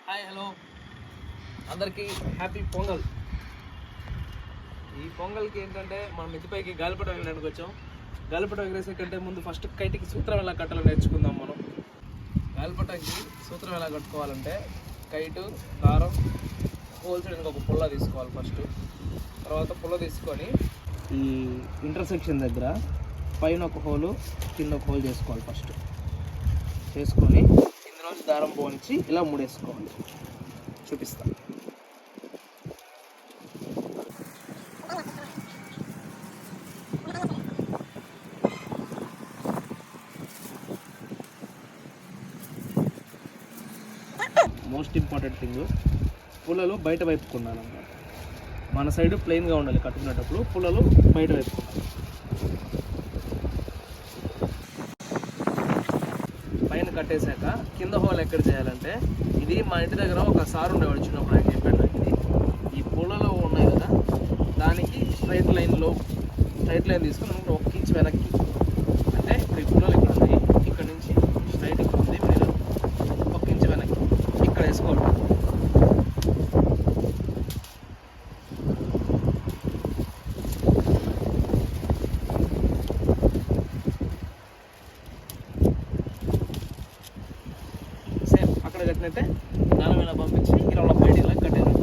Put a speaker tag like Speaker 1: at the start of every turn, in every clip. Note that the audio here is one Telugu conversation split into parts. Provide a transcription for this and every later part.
Speaker 1: హాయ్ హలో అందరికీ హ్యాపీ పొంగల్. ఈ పొంగల్కి ఏంటంటే మనం మిద్దిపైకి గాలిపటం ఎగరడానికి వచ్చాం. గాలిపటం ఎగరేసే కంటే ముందు ఫస్ట్ కైట్కి సూత్రం ఎలా కట్టాలో నేర్చుకుందాం. మనం గాలిపటానికి సూత్రం ఎలా కట్టుకోవాలంటే కైటు దారం హోల్సేయడానికి ఒక పుల్ల తీసుకోవాలి ఫస్ట్. తర్వాత పుల్ల తీసుకొని ఈ ఇంటర్సెక్షన్ దగ్గర పైన ఒక హోలు కింద ఒక హోల్ చేసుకోవాలి. ఫస్ట్ చేసుకొని ఇందులోంచి దారం పోనిచ్చి ఇలా ముడేసుకోవాలి. చూపిస్తా. మోస్ట్ ఇంపార్టెంట్ థింగ్, పుల్లలు బయట వైపుకు ఉండాలన్నమాట. మన సైడ్ ప్లెయిన్గా ఉండాలి కట్టుకునేటప్పుడు, పుల్లలు బయట వైపుకు ఉండాలి. పైన కట్టేశాక కింద హోల్ ఎక్కడ చేయాలంటే, ఇది మా ఇంటి దగ్గర ఒక సార్ ఉండేవాడు చిన్నప్పుడు, ఆయన చెప్పాడు నాకు. ఇది ఈ పుల్లలో ఉన్నాయి కదా, దానికి స్ట్రైట్ లైన్ తీసుకుని మనం 1 ఇంచ్ వెనక్కి, అంటే ఇప్పుడు ఈ పుల్లలు ఇక్కడ ఉన్నాయి, ఇక్కడ నుంచి స్ట్రైట్ ఇక్కడ ఉంది, మీరు 1 ఇంచ్ వెనక్కి ఇక్కడ వేసుకోవాలి. సేమ్ అక్కడ కట్టినట్టే దాని మీద పంపించి ఇలా బయట ఇలా కట్టేది.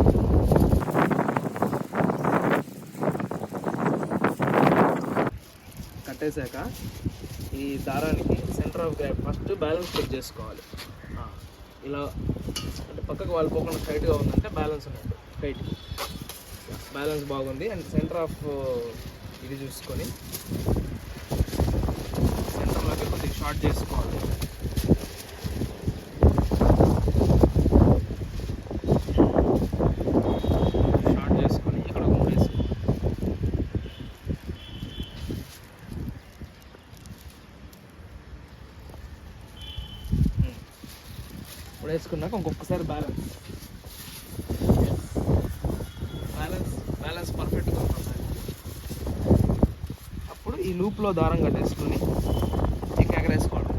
Speaker 1: కట్టేశాక ఈ దారానికి centre of gravity first balance check చేసుకోవాలి. ఇలా అంటే పక్కకు వాళ్ళపోకుండా స్ట్రైట్గా ఉందంటే బ్యాలెన్స్ ఉన్నట్టు, కైట్ బ్యాలెన్స్ బాగుంది. అండ్ సెంటర్ ఆఫ్ ఇది చూసుకొని సెంటర్లోకి కొద్దిగా షార్ట్ చేసుకోవాలి. షార్ట్ చేసుకొని ఇక్కడ మూడేసి వేసుకున్నాక ఇంకొకసారి బ్యాలెన్స్ పర్ఫెక్ట్గా ఉంటుంది. అప్పుడు ఈ లూప్లో దారం కట్టేసుకొని ఎగరేసుకోవడం.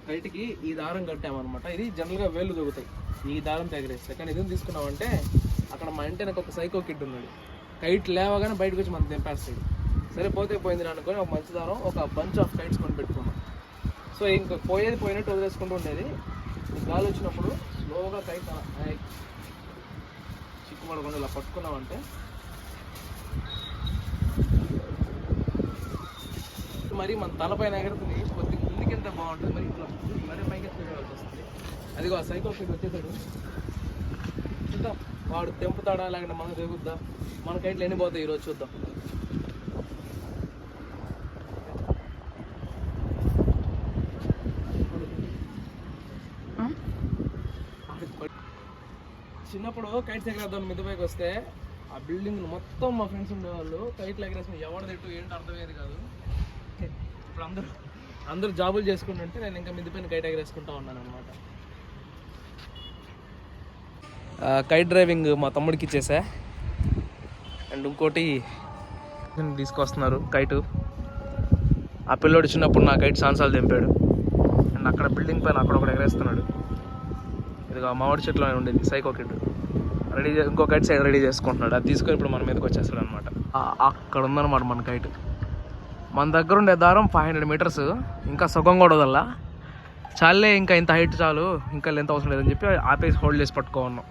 Speaker 1: కైట్కి ఈ దారం కట్టామన్నమాట. ఇది జనరల్గా వేళ్ళు దొరుకుతాయి ఈ దారం ఎగరేస్తే. కానీ ఇది తీసుకున్నామంటే అక్కడ మా ఇంటి నాకు ఒక సైకో కిడ్ ఉన్నాడు. కైట్ లేవగానే బయటకు వచ్చి మనం తెంపేస్తాడు. సరే పోతే పోయింది అనుకొని ఒక మంచి దారం, ఒక బంచ్ ఆఫ్ కైట్స్ కొని పెట్టుకున్నాం. సో ఇంకా పోయినట్టు వదిలేసుకుంటూ ఉండేది. గాలి వచ్చినప్పుడు స్లోగా కైట్ చిక్కుపడకుండా ఇలా పట్టుకున్నామంటే మరి మన తలపైన ఎగరుతుంది. కొద్దిగా ముందుకెళ్తే బాగుంటుంది, మరి ఇట్లా మరీ పైకి ఎత్తుకోవాల్సి వస్తుంది. అదిగో ఆ సైకిల్ వచ్చేసాడు. చూద్దాం వాడు తెంపుతాడా లేకుంటే మనం తెగుద్దా. మన కైట్లు ఎన్ని పోతాయి ఈరోజు చూద్దాం. చిన్నప్పుడు కైట్స్ ఎగరేద్దాం మిద్దపైకి వస్తే ఆ బిల్డింగ్ మొత్తం మా ఫ్రెండ్స్ ఉండేవాళ్ళు. కైట్లు ఎగరేసిన ఎవరి తిట్టు ఏంటి అర్థమయ్యేది కాదు. ఇప్పుడు అందరూ జాబులు చేసుకుంటుంటే నేను ఇంకా మిద్దపైన కైట్ ఎగరేసుకుంటా ఉన్నాను అనమాట. కైట్ డ్రైవింగ్ మా తమ్ముడికి ఇచ్చేసా. అండ్ ఇంకోటి తీసుకొస్తున్నారు కైటు. ఆ పిల్లోడు చిన్నప్పుడు నా కైట్ సాన్సాలు తెంపాడు. అండ్ అక్కడ బిల్డింగ్ పైన అక్కడ ఒకటి ఎగరేస్తున్నాడు. ఇదిగో మామిడి చెట్లో ఉండేది సైకో కిడ్ రెడీ, ఇంకో కైట్ సైడ్ రెడీ చేసుకుంటున్నాడు. అది తీసుకొని ఇప్పుడు మన మీదకి వచ్చేస్తాడు అనమాట. అక్కడ ఉందన్నమాట మన కైట్. మన దగ్గర ఉండే దారం 500 మీటర్స్, ఇంకా సుఖం కూడా వదల్లా. చాలే ఇంకా ఇంత హైట్ చాలు, ఇంకా లెంత్ అవసరం లేదని చెప్పి ఆపేసి హోల్డ్ చేసి పట్టుకోన్నాం.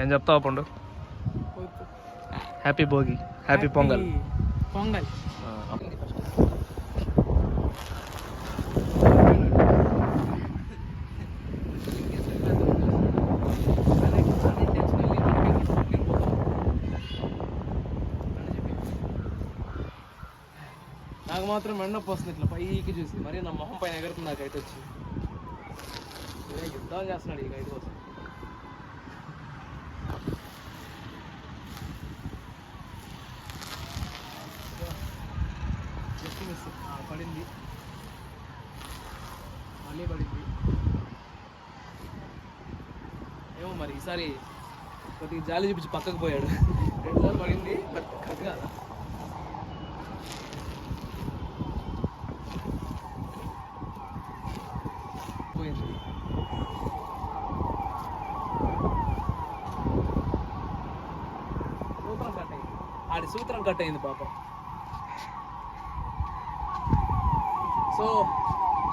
Speaker 1: ఏం చెప్తావు పండు? Happy Bhogi, happy pongal. నాకు మాత్రం మెండొప్పి వస్తుంది ఇట్లా పైకి చూసి. మరి నా మొహం పైన ఎగరుతుంది నాకు కైట్ వచ్చి. యుద్ధం చేస్తున్నాడు ఈ కైట్ కోసం. పడింది, మళ్ళీ పడింది. ఏమో మరి ఈసారి కొద్దిగా జాలి చూపించి పక్కకు పోయాడు. 2 సార్లు పడింది, బట్ కరెక్ట్గా పోయింది. సూత్రం కట్ అయింది పాపం. So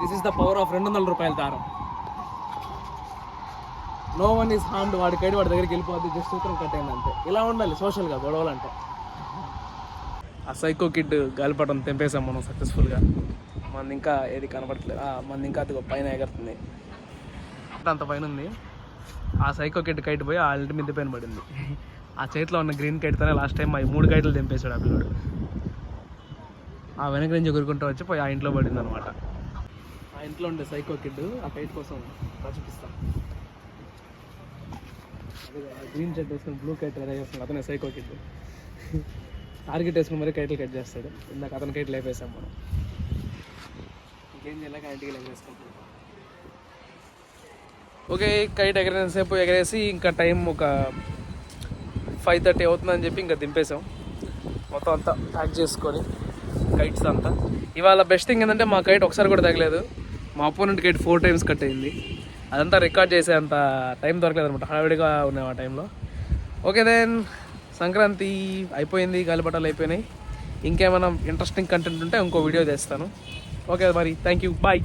Speaker 1: this is the power of 200 రూపాయల దారం. No one is harmed. వాడి కైడ్ వాడి దగ్గరికి వెళ్ళిపోద్ది, జస్ట్ సూత్రం కట్ అయింది అంతే. ఇలా ఉండాలి సోషల్గా గొడవలు అంటే. ఆ సైకో కిడ్ గాలిపటం తెంపేసాం మనం సక్సెస్ఫుల్గా. మనది ఇంకా ఏది కనపడట్లేదు. మనది ఇంకా అది పైన ఎగరుతుంది, అంత పైన ఉంది. ఆ సైకో కిడ్ కైట్ పోయి ఆ ఇంటి మీద పైన పడింది. ఆ చేతిలో ఉన్న గ్రీన్ కైట్తోనే లాస్ట్ టైం 3 కైట్లు తెంపేశాడు ఆ పిల్లడు. ఆ వెనక నుంచి ఎగురుకుంటూ వచ్చి పోయి ఆ ఇంట్లో పడింది అనమాట. ఆ ఇంట్లో ఉండే సైకో కిడ్ ఆ కైట్ కోసం చూపిస్తాం. అదే గ్రీన్ షర్ట్ వేసుకుని బ్లూ కైట్ రెడీ చేస్తున్నాడు, అతనే సైకో కిడ్. టార్గెట్ వేసుకుని మరీ కైట్లు కట్ చేస్తాడు. ఇందాక అతని కైట్లు లేపేసాం మనం. ఇంకేం చేయలేక ఇంటికి లేపేసుకుంటాం. ఓకే, కైట్ ఎగరేసేపు ఎగరేసి ఇంకా టైం ఒక 5:30 అవుతుందని చెప్పి ఇంకా దింపేసాం. మొత్తం అంతా ప్యాక్ చేసుకొని కైట్స్ అంతా. ఇవాళ బెస్ట్ థింగ్ ఏంటంటే మా కైట్ ఒకసారి కూడా తగలేదు. మా అపోనెంట్ కైట్ 4 times కట్ అయింది. అదంతా రికార్డ్ చేసే అంత టైం దొరకలేదు అనమాట, హడావిడిగా ఉన్నాం ఆ టైంలో. ఓకే దెన్, సంక్రాంతి అయిపోయింది, గాలిపటాలు అయిపోయినాయి. ఇంకేమైనా ఇంట్రెస్టింగ్ కంటెంట్ ఉంటే ఇంకో వీడియో చేస్తాను. ఓకే మరి, థ్యాంక్ యూ, బాయ్.